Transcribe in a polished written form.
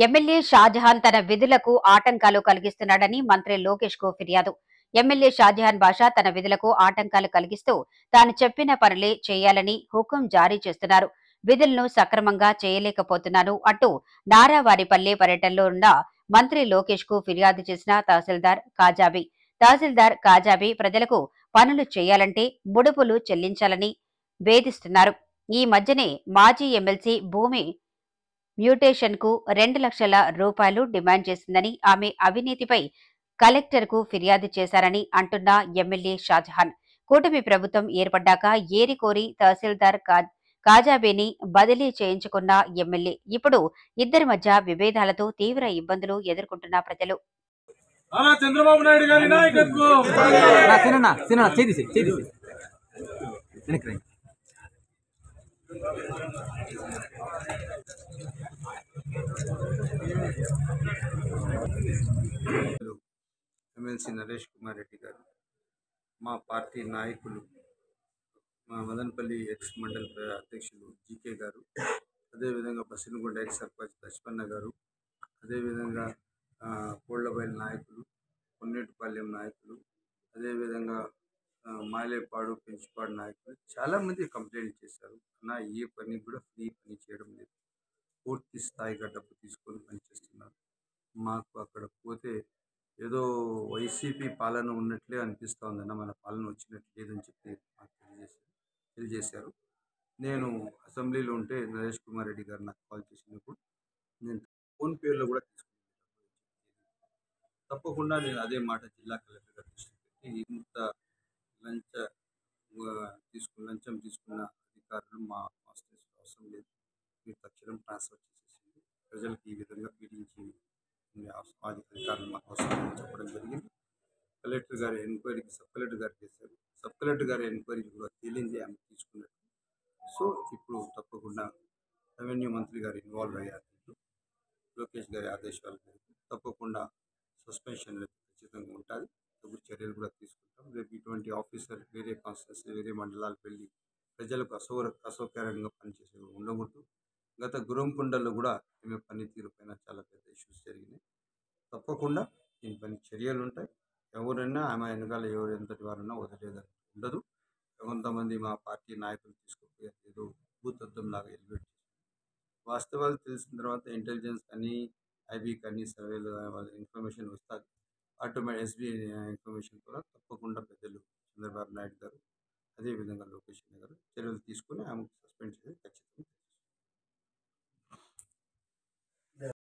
MLA Shahjahan తన విధులకు ఆటంకాలు కలిగిస్తున్నాడని మంత్రి లోకేష్ కు ఫిర్యాదు. ఎమ్మెల్యే షాజహాన్ బాషా తన విధులకు ఆటంకాలు కలిగిస్తూ తాను చెప్పిన పనులే చేయాలని హుకుం జారీ చేస్తున్నారు. విధులను సక్రమంగా చేయలేకపోతున్నాను అంటూ నారావారిపల్లె పర్యటనలో ఉన్న మంత్రి లోకేష్ కు ఫిర్యాదు చేసిన తహసీల్దార్ కాజాబీ ప్రజలకు పనులు చేయాలంటే ముడుపులు చెల్లించాలని వేధిస్తున్నారు. ఈ మధ్యనే మాజీ ఎమ్మెల్సీ భూమి మ్యూటేషన్ కు 2 లక్షల రూపాయలు డిమాండ్ చేసిందని, ఆమె అవినీతిపై కలెక్టర్ కు ఫిర్యాదు చేశారని అంటున్న ఎమ్మెల్యే షాజహాన్, కూటమి ప్రభుత్వం ఏర్పడ్డాక ఏరికోరి తహసీల్దార్ కాజాబేని బదిలీ చేయించుకున్న ఎమ్మెల్యే ఇప్పుడు ఇద్దరి మధ్య విభేదాలతో తీవ్ర ఇబ్బందులు ఎదుర్కొంటున్న ప్రజలు. చంద్రబాబు నాయుడు గారి నాయకత్వం ఎమ్మెల్సీ నరేష్ కుమార్ రెడ్డి గారు, మా పార్టీ నాయకులు, మా మదనపల్లి ఎక్స్ మండల్ అధ్యక్షులు జీకే గారు, అదేవిధంగా బసినగుండ ఎక్స్ సర్పంచ్ లక్ష్మణ గారు, అదేవిధంగా కోళ్లబైల్ నాయకులు, పొన్నేటిపాలెం నాయకులు, అదేవిధంగా మాలేపాడు పెంచుపాడు నాయకులు చాలామంది కంప్లైంట్ చేశారు. నా ఏ పని కూడా ఫ్రీ పని చేయడం లేదు, పూర్తి స్థాయిగా డబ్బు తీసుకొని పనిచేస్తున్నారు. మాకు అక్కడ పోతే ఏదో వైసీపీ పాలన ఉన్నట్లే అనిపిస్తూ ఉందన్న, మన పాలన వచ్చినట్టు లేదని చెప్పి నాకు తెలియజేశారు. నేను అసెంబ్లీలో ఉంటే నరేష్ కుమార్ రెడ్డి గారు నాకు కాల్ చేసినప్పుడు నేను ఫోన్పేలో కూడా తీసుకున్నాను. తప్పకుండా నేను అదే మాట జిల్లా కలెక్టర్ గారు దృష్టికి పెట్టి, ఇంత లంచం తీసుకున్న అధికారులు మా కాన్స్టిట్యూన్సీలో అవసరం లేదు, మీరు తక్షణం ట్రాన్స్ఫర్ చేసేసింది, ప్రజలకు ఈ విధంగా పీడించి అధికారులు మాకు అవసరం చెప్పడం జరిగింది. కలెక్టర్ గారి ఎంక్వైరీకి సబ్ కలెక్టర్ గారు చేశారు. సబ్ కలెక్టర్ గారి ఎంక్వైరీకి కూడా తేలింది ఆమె తీసుకున్నట్టు. సో ఇప్పుడు తప్పకుండా రెవెన్యూ మంత్రి గారు ఇన్వాల్వ్ అయ్యారు. లోకేష్ గారి ఆదేశాల మేరకు తప్పకుండా సస్పెన్షన్ ఖచ్చితంగా ఉంటుంది. తగు చర్యలు కూడా తీసుకుంటాం. రేపు ఇటువంటి ఆఫీసర్ వేరే కాన్స్టిట్యూన్సీ వేరే మండలాలకు వెళ్ళి ప్రజలకు అసౌకర్యంగా పనిచేసే ఉండకూడదు. గత గురంకొండలో కూడా ఈమె పనితీరు పైన చాలా పెద్ద ఇష్యూస్ జరిగినాయి. తప్పకుండా దీనిపైన చర్యలు ఉంటాయి. ఎవరైనా ఆమె వెనకాల ఎవరు ఎంతటి వారైనా వదిలేదని ఉండదు. కొంతమంది మా పార్టీ నాయకులు తీసుకుపోయి ఏదో భూతత్వంలాగా ఎలివేట్ చేశారు. వాస్తవాలు తెలిసిన తర్వాత ఇంటెలిజెన్స్ కానీ ఐబీ కానీ సర్వేలు వాళ్ళ ఇన్ఫర్మేషన్ వస్తుంది. ఎస్బీ ఇన్ఫర్మేషన్ కూడా తప్పకుండా పెద్దలు చంద్రబాబు నాయుడు గారు, అదేవిధంగా లోకేష్ గారు చర్యలు తీసుకుని ఆమెకు సస్పెండ్